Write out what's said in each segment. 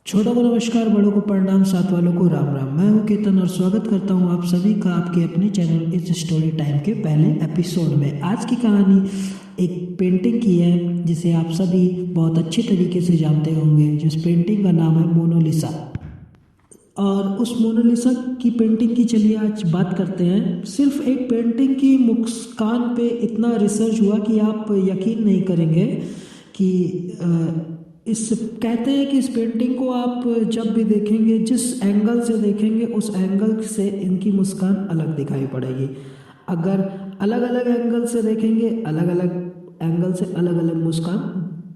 छोटों को नमस्कार, बड़ों को प्रणाम, साथ वालों को राम राम। मैं हूं केतन और स्वागत करता हूं आप सभी का आपके अपने चैनल इस स्टोरी टाइम के पहले एपिसोड में। आज की कहानी एक पेंटिंग की है जिसे आप सभी बहुत अच्छे तरीके से जानते होंगे, जिस पेंटिंग का नाम है मोनालिसा। और उस मोनालिसा की पेंटिंग की चलिए आज बात करते हैं। सिर्फ एक पेंटिंग की मुस्कान पे इतना रिसर्च हुआ कि आप यकीन नहीं करेंगे कि इस कहते हैं कि इस पेंटिंग को आप जब भी देखेंगे, जिस एंगल से देखेंगे उस एंगल से इनकी मुस्कान अलग दिखाई पड़ेगी। अगर अलग अलग एंगल से देखेंगे, अलग अलग एंगल से अलग अलग मुस्कान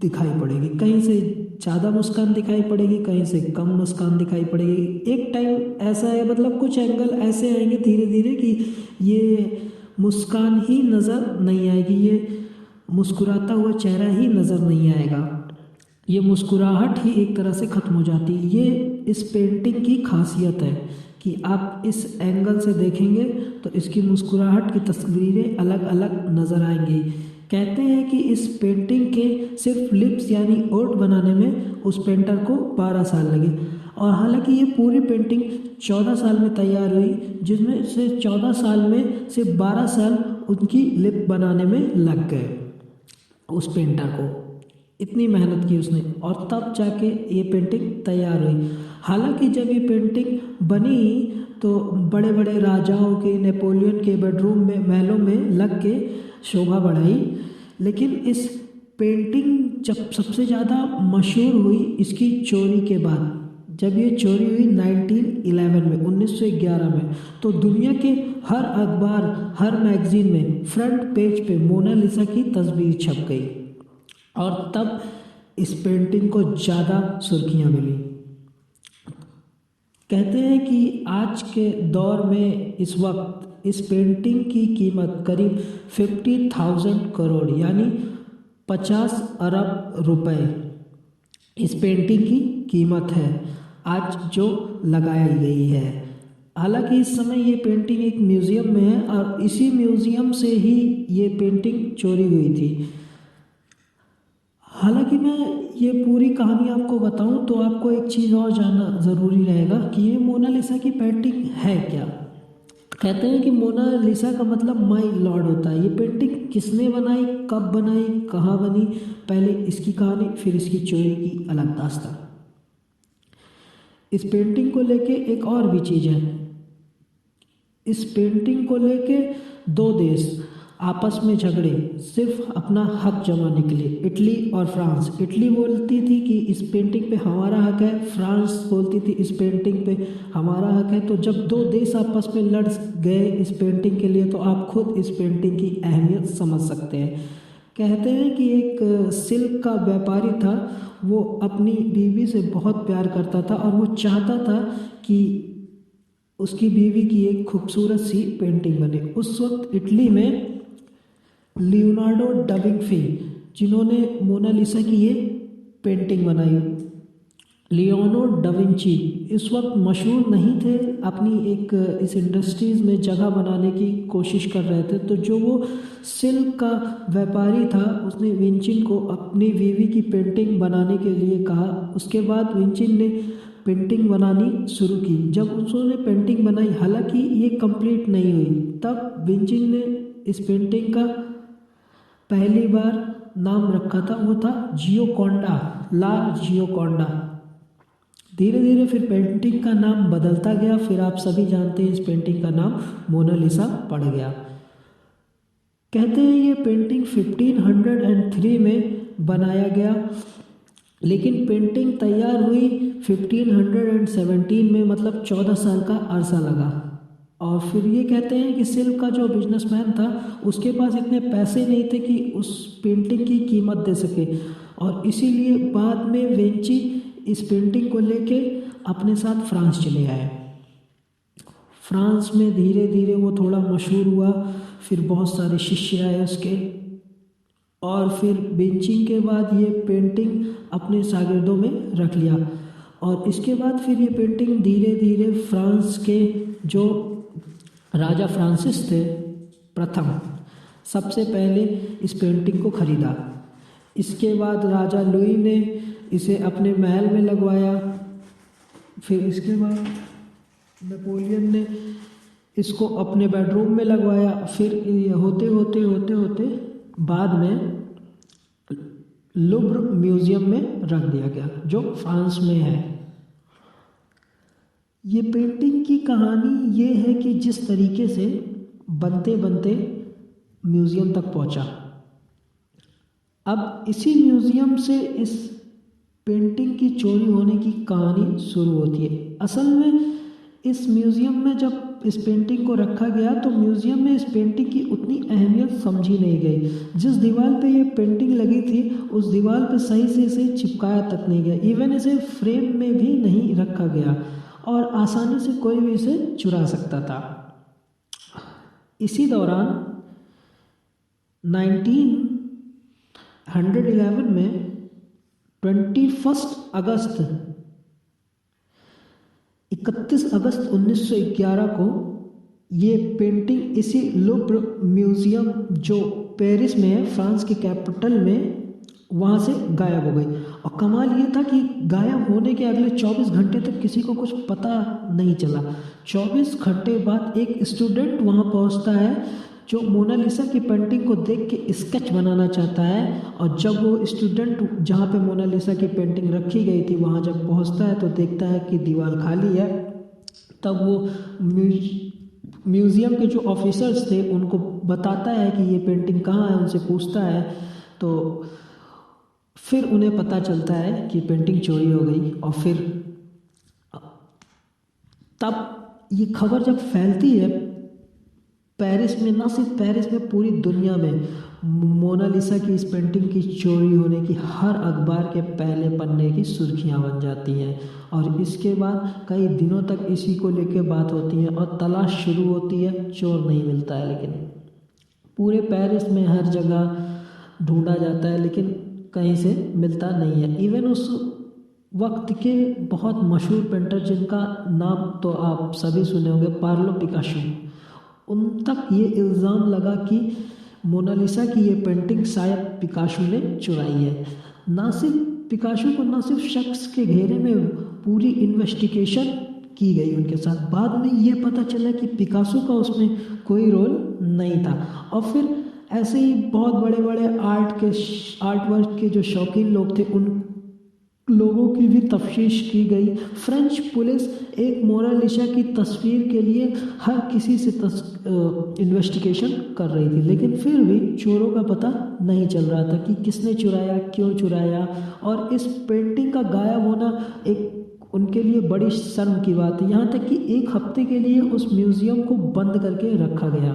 दिखाई पड़ेगी। कहीं से ज़्यादा मुस्कान दिखाई पड़ेगी, कहीं से कम मुस्कान दिखाई पड़ेगी। एक टाइम ऐसा है, मतलब कुछ एंगल ऐसे आएंगे धीरे धीरे कि ये मुस्कान ही नज़र नहीं आएगी, ये मुस्कुराता हुआ चेहरा ही नज़र नहीं आएगा, ये मुस्कुराहट ही एक तरह से ख़त्म हो जाती है। ये इस पेंटिंग की खासियत है कि आप इस एंगल से देखेंगे तो इसकी मुस्कुराहट की तस्वीरें अलग अलग नज़र आएंगी। कहते हैं कि इस पेंटिंग के सिर्फ लिप्स यानी ओठ बनाने में उस पेंटर को 12 साल लगे। और हालांकि ये पूरी पेंटिंग 14 साल में तैयार हुई, जिसमें से 14 साल में से 12 साल उनकी लिप बनाने में लग गए। उस पेंटर को इतनी मेहनत की उसने, और तब जाके ये पेंटिंग तैयार हुई। हालांकि जब ये पेंटिंग बनी तो बड़े बड़े राजाओं के, नेपोलियन के बेडरूम में, महलों में लग के शोभा बढ़ाई। लेकिन इस पेंटिंग जब सबसे ज़्यादा मशहूर हुई इसकी चोरी के बाद, जब ये चोरी हुई 1911 में, 1911 में, तो दुनिया के हर अखबार, हर मैगजीन में फ्रंट पेज पे मोनालिसा की तस्वीर छप गई। और तब इस पेंटिंग को ज़्यादा सुर्खियाँ मिली। कहते हैं कि आज के दौर में इस वक्त इस पेंटिंग की कीमत करीब 50,000 करोड़ यानी 50 अरब रुपए इस पेंटिंग की कीमत है आज जो लगाई गई है। हालांकि इस समय ये पेंटिंग एक म्यूज़ियम में है और इसी म्यूज़ियम से ही ये पेंटिंग चोरी हुई थी। हालांकि मैं ये पूरी कहानी आपको बताऊं तो आपको एक चीज़ और जानना ज़रूरी रहेगा कि ये मोनालिसा की पेंटिंग है क्या। कहते हैं कि मोनालिसा का मतलब माय लॉर्ड होता है। ये पेंटिंग किसने बनाई, कब बनाई, कहाँ बनी, पहले इसकी कहानी, फिर इसकी चोरी की अलग दास्तान। इस पेंटिंग को लेके एक और भी चीज़ है। इस पेंटिंग को लेके दो देश आपस में झगड़े सिर्फ अपना हक जमाने के लिए, इटली और फ्रांस। इटली बोलती थी कि इस पेंटिंग पे हमारा हक है, फ्रांस बोलती थी इस पेंटिंग पे हमारा हक है। तो जब दो देश आपस में लड़ गए इस पेंटिंग के लिए, तो आप खुद इस पेंटिंग की अहमियत समझ सकते हैं। कहते हैं कि एक सिल्क का व्यापारी था, वो अपनी बीवी से बहुत प्यार करता था और वो चाहता था कि उसकी बीवी की एक खूबसूरत सी पेंटिंग बने। उस वक्त इटली में लियोनार्डो डा विंची, जिन्होंने मोनालिसा की ये पेंटिंग बनाई, लियोनो डा विंची इस वक्त मशहूर नहीं थे, अपनी एक इस इंडस्ट्रीज़ में जगह बनाने की कोशिश कर रहे थे। तो जो वो सिल्क का व्यापारी था, उसने विंचिन को अपनी बीवी की पेंटिंग बनाने के लिए कहा। उसके बाद विंचिन ने पेंटिंग बनानी शुरू की। जब उन्होंने पेंटिंग बनाई, हालांकि ये कंप्लीट नहीं हुई, तब विंचिन ने इस पेंटिंग का पहली बार नाम रखा था, वो था जियोकोंडा, ला जियोकोंडा। धीरे धीरे फिर पेंटिंग का नाम बदलता गया, फिर आप सभी जानते हैं इस पेंटिंग का नाम मोनालिसा पड़ गया। कहते हैं ये पेंटिंग 1503 में बनाया गया, लेकिन पेंटिंग तैयार हुई 1517 में, मतलब 14 साल का अरसा लगा। और फिर ये कहते हैं कि सिल्क का जो बिजनेसमैन था, उसके पास इतने पैसे नहीं थे कि उस पेंटिंग की कीमत दे सके, और इसीलिए बाद में वेंची इस पेंटिंग को लेके अपने साथ फ्रांस चले आए। फ्रांस में धीरे धीरे वो थोड़ा मशहूर हुआ, फिर बहुत सारे शिष्य आए उसके, और फिर बेंचिंग के बाद ये पेंटिंग अपने शागिर्दों में रख लिया। और इसके बाद फिर ये पेंटिंग धीरे धीरे फ्रांस के जो राजा फ्रांसिस थे प्रथम, सबसे पहले इस पेंटिंग को खरीदा। इसके बाद राजा लुई ने इसे अपने महल में लगवाया। फिर इसके बाद नेपोलियन ने इसको अपने बेडरूम में लगवाया। फिर ये होते होते होते होते बाद में लुव्र म्यूज़ियम में रख दिया गया, जो फ्रांस में है। ये पेंटिंग की कहानी ये है कि जिस तरीके से बनते बनते म्यूज़ियम तक पहुंचा। अब इसी म्यूज़ियम से इस पेंटिंग की चोरी होने की कहानी शुरू होती है। असल में इस म्यूज़ियम में जब इस पेंटिंग को रखा गया तो म्यूज़ियम में इस पेंटिंग की उतनी अहमियत समझी नहीं गई। जिस दीवार पे ये पेंटिंग लगी थी उस दीवार पे सही से इसे चिपकाया तक नहीं गया, इवन इसे फ्रेम में भी नहीं रखा गया और आसानी से कोई भी इसे चुरा सकता था। इसी दौरान 1911 में 31 अगस्त 1911 को ये पेंटिंग इसी लुव्र म्यूज़ियम जो पेरिस में है, फ्रांस के कैपिटल में, वहाँ से गायब हो गई। और कमाल ये था कि गायब होने के अगले 24 घंटे तक किसी को कुछ पता नहीं चला। 24 घंटे बाद एक स्टूडेंट वहाँ पहुँचता है जो मोनालिसा की पेंटिंग को देख के स्केच बनाना चाहता है। और जब वो स्टूडेंट जहाँ पे मोनालिसा की पेंटिंग रखी गई थी वहाँ जब पहुँचता है तो देखता है कि दीवार खाली है। तब वो म्यूज़ियम के जो ऑफिसर्स थे उनको बताता है कि ये पेंटिंग कहाँ है, उनसे पूछता है। तो फिर उन्हें पता चलता है कि पेंटिंग चोरी हो गई। और फिर तब ये खबर जब फैलती है पेरिस में, ना सिर्फ पेरिस में पूरी दुनिया में, मोनालिसा की इस पेंटिंग की चोरी होने की हर अखबार के पहले पन्ने की सुर्खियां बन जाती हैं। और इसके बाद कई दिनों तक इसी को लेकर बात होती है और तलाश शुरू होती है। चोर नहीं मिलता है, लेकिन पूरे पेरिस में हर जगह ढूंढा जाता है लेकिन कहीं से मिलता नहीं है। इवन उस वक्त के बहुत मशहूर पेंटर जिनका नाम तो आप सभी सुने होंगे, पाब्लो पिकासो, उन तक ये इल्ज़ाम लगा कि मोनालिसा की ये पेंटिंग शायद पिकासो ने चुराई है। ना सिर्फ पिकासो को ना सिर्फ शख्स के घेरे में पूरी इन्वेस्टिगेशन की गई उनके साथ। बाद में ये पता चला कि पिकासो का उसमें कोई रोल नहीं था। और फिर ऐसे ही बहुत बड़े बड़े आर्ट वर्क के जो शौकीन लोग थे उन लोगों की भी तफ्तीश की गई। फ्रेंच पुलिस एक मोनालिसा की तस्वीर के लिए हर किसी से इन्वेस्टिगेशन कर रही थी, लेकिन फिर भी चोरों का पता नहीं चल रहा था कि किसने चुराया, क्यों चुराया। और इस पेंटिंग का गायब होना एक उनके लिए बड़ी शर्म की बात है। यहाँ तक कि एक हफ्ते के लिए उस म्यूज़ियम को बंद करके रखा गया,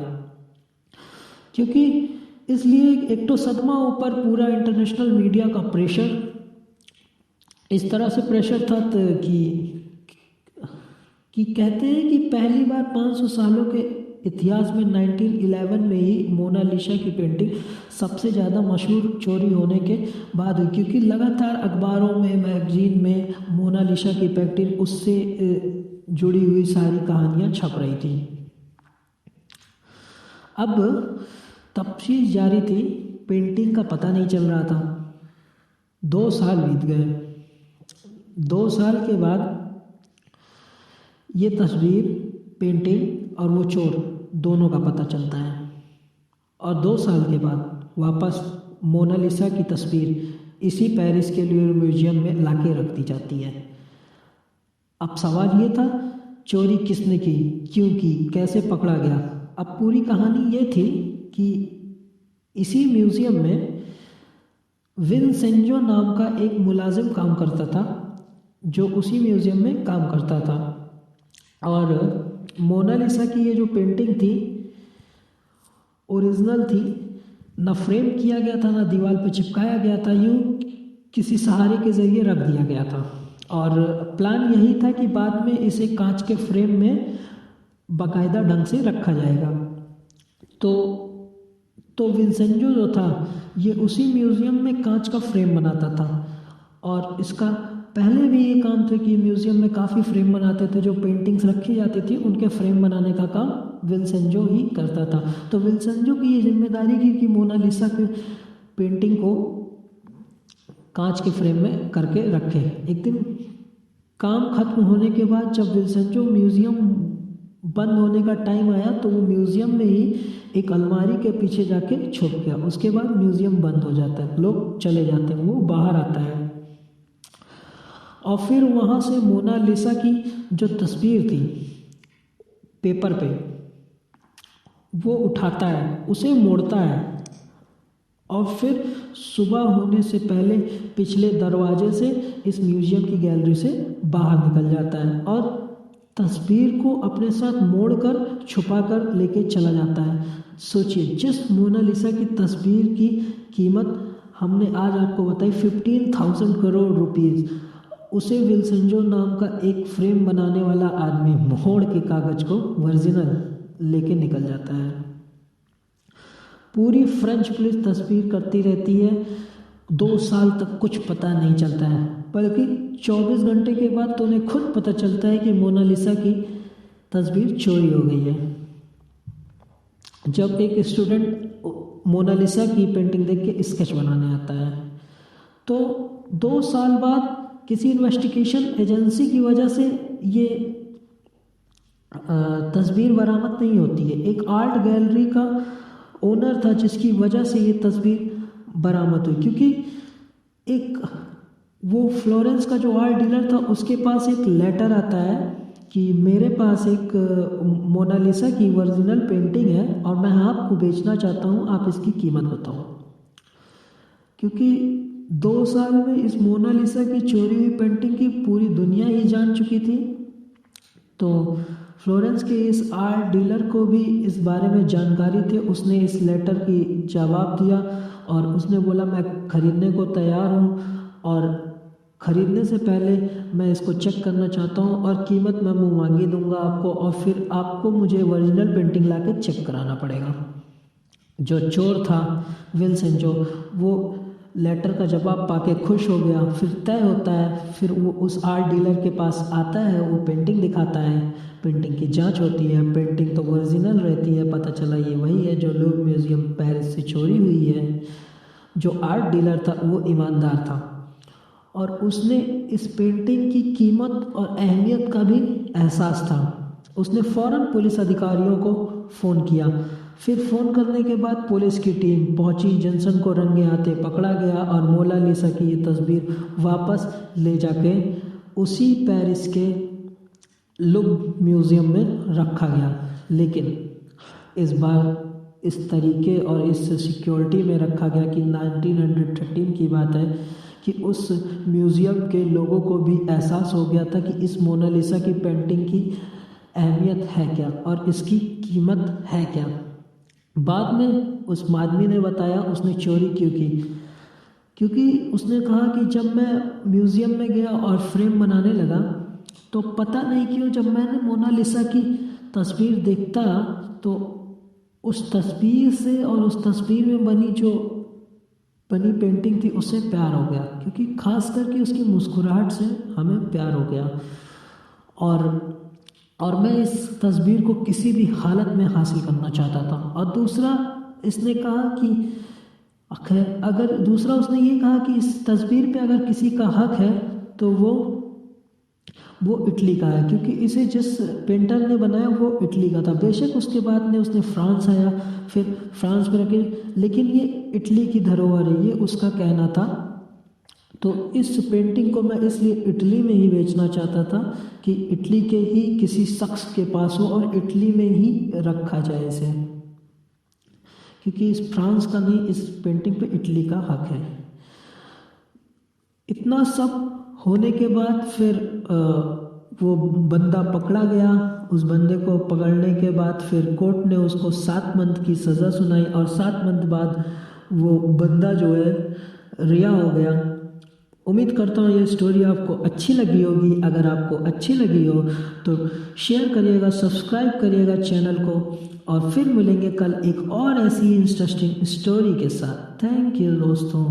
क्योंकि इसलिए एक तो सदमा ऊपर पूरा इंटरनेशनल मीडिया का प्रेशर, इस तरह से प्रेशर था कि कहते हैं कि पहली बार 500 सालों के इतिहास में 1911 में ही मोनालिसा की पेंटिंग सबसे ज़्यादा मशहूर चोरी होने के बाद हुई, क्योंकि लगातार अखबारों में, मैगजीन में मोनालिसा की पेंटिंग, उससे जुड़ी हुई सारी कहानियाँ छप रही थी। अब तफ्तीश जारी थी, पेंटिंग का पता नहीं चल रहा था। 2 साल बीत गए। 2 साल के बाद ये तस्वीर, पेंटिंग और वो चोर दोनों का पता चलता है। और 2 साल के बाद वापस मोनालिसा की तस्वीर इसी पेरिस के लुव्र म्यूज़ियम में लाके रख दी जाती है। अब सवाल ये था, चोरी किसने की, क्यों की, कैसे पकड़ा गया। अब पूरी कहानी ये थी कि इसी म्यूज़ियम में विंसेंजो नाम का एक मुलाजिम काम करता था, जो उसी म्यूज़ियम में काम करता था। और मोनालिसा की ये जो पेंटिंग थी ओरिजिनल थी, ना फ्रेम किया गया था, ना दीवार पर चिपकाया गया था, यूँ किसी सहारे के ज़रिए रख दिया गया था। और प्लान यही था कि बाद में इसे कांच के फ्रेम में बाकायदा ढंग से रखा जाएगा। तो विंसेंजो जो था ये उसी म्यूज़ियम में कांच का फ्रेम बनाता था। और इसका पहले भी ये काम था कि म्यूज़ियम में काफ़ी फ्रेम बनाते थे, जो पेंटिंग्स रखी जाती थी उनके फ्रेम बनाने का काम विंसेंजो ही करता था। तो विंसेंजो की ये जिम्मेदारी थी कि मोनालिसा की पेंटिंग को कांच के फ्रेम में करके रखे। एक दिन काम खत्म होने के बाद जब विल्संजो म्यूज़ियम बंद होने का टाइम आया तो वो म्यूज़ियम में ही एक अलमारी के पीछे जाके छुप गया। उसके बाद म्यूज़ियम बंद हो जाता है, लोग चले जाते हैं, वो बाहर आता है और फिर वहाँ से मोनालिसा की जो तस्वीर थी पेपर पे वो उठाता है, उसे मोड़ता है और फिर सुबह होने से पहले पिछले दरवाजे से इस म्यूज़ियम की गैलरी से बाहर निकल जाता है और तस्वीर को अपने साथ मोड़कर छुपाकर लेके चला जाता है। सोचिए, जिस मोनालिसा की तस्वीर की कीमत हमने आज आपको बताई 15,000 करोड़ रुपीज़, उसे विल्संजो नाम का एक फ्रेम बनाने वाला आदमी मोड़ के कागज़ को ओरिजिनल लेके निकल जाता है। पूरी फ्रेंच पुलिस तस्वीर करती रहती है, 2 साल तक कुछ पता नहीं चलता है, बल्कि 24 घंटे के बाद तो उन्हें खुद पता चलता है कि मोनालिसा की तस्वीर चोरी हो गई है। जब एक स्टूडेंट मोनालिसा की पेंटिंग देख के स्केच बनाने आता है तो 2 साल बाद किसी इन्वेस्टिगेशन एजेंसी की वजह से ये तस्वीर बरामद नहीं होती है। एक आर्ट गैलरी का ओनर था जिसकी वजह से ये तस्वीर बरामद हुई, क्योंकि एक वो फ्लोरेंस का जो आर्ट डीलर था उसके पास एक लेटर आता है कि मेरे पास एक मोनालिसा की ओरिजिनल पेंटिंग है और मैं आपको बेचना चाहता हूँ, आप इसकी कीमत बताओ। क्योंकि 2 साल में इस मोनालिसा की चोरी हुई पेंटिंग की पूरी दुनिया ही जान चुकी थी, तो फ्लोरेंस के इस आर्ट डीलर को भी इस बारे में जानकारी थी। उसने इस लेटर की जवाब दिया और उसने बोला मैं ख़रीदने को तैयार हूँ और ख़रीदने से पहले मैं इसको चेक करना चाहता हूँ और कीमत मैं मुँह मांगी दूंगा आपको और फिर आपको मुझे ओरिजिनल पेंटिंग ला के चेक कराना पड़ेगा। जो चोर था विल्संजो, वो लेटर का जवाब पाके खुश हो गया। फिर तय होता है, फिर वो उस आर्ट डीलर के पास आता है, वो पेंटिंग दिखाता है, पेंटिंग की जांच होती है, पेंटिंग तो ओरिजिनल रहती है, पता चला ये वही है जो लूव्र म्यूज़ियम पेरिस से चोरी हुई है। जो आर्ट डीलर था वो ईमानदार था और उसने इस पेंटिंग की कीमत और अहमियत का भी एहसास था। उसने फ़ौरन पुलिस अधिकारियों को फ़ोन किया। फिर फ़ोन करने के बाद पुलिस की टीम पहुंची, जॉनसन को रंगे हाथे पकड़ा गया और मोनालिसा की ये तस्वीर वापस ले जाके उसी पेरिस के लूव्र म्यूज़ियम में रखा गया। लेकिन इस बार इस तरीके और इस सिक्योरिटी में रखा गया कि 1913 की बात है कि उस म्यूज़ियम के लोगों को भी एहसास हो गया था कि इस मोनालिसा की पेंटिंग की अहमियत है क्या और इसकी कीमत है क्या। बाद में उस आदमी ने बताया उसने चोरी क्यों की, क्योंकि उसने कहा कि जब मैं म्यूज़ियम में गया और फ्रेम बनाने लगा तो पता नहीं क्यों जब मैंने मोनालिसा की तस्वीर देखता तो उस तस्वीर से और उस तस्वीर में बनी पेंटिंग थी उससे प्यार हो गया, क्योंकि खास करके उसकी मुस्कुराहट से हमें प्यार हो गया और मैं इस तस्वीर को किसी भी हालत में हासिल करना चाहता था। और दूसरा इसने कहा कि अगर दूसरा उसने ये कहा कि इस तस्वीर पे अगर किसी का हक है तो वो इटली का है, क्योंकि इसे जिस पेंटर ने बनाया वो इटली का था। बेशक उसके बाद में उसने फ्रांस आया, फिर फ्रांस में रखे, लेकिन ये इटली की धरोहर है, ये उसका कहना था। तो इस पेंटिंग को मैं इसलिए इटली में ही बेचना चाहता था कि इटली के ही किसी शख्स के पास हो और इटली में ही रखा जाए इसे, क्योंकि इस फ्रांस का नहीं, इस पेंटिंग पे इटली का हक है। इतना सब होने के बाद फिर वो बंदा पकड़ा गया। उस बंदे को पकड़ने के बाद फिर कोर्ट ने उसको 7 मंथ की सज़ा सुनाई और 7 मंथ बाद वो बंदा जो है रिहा हो गया। उम्मीद करता हूँ ये स्टोरी आपको अच्छी लगी होगी। अगर आपको अच्छी लगी हो तो शेयर करिएगा, सब्सक्राइब करिएगा चैनल को और फिर मिलेंगे कल एक और ऐसी इंटरेस्टिंग स्टोरी के साथ। थैंक यू दोस्तों।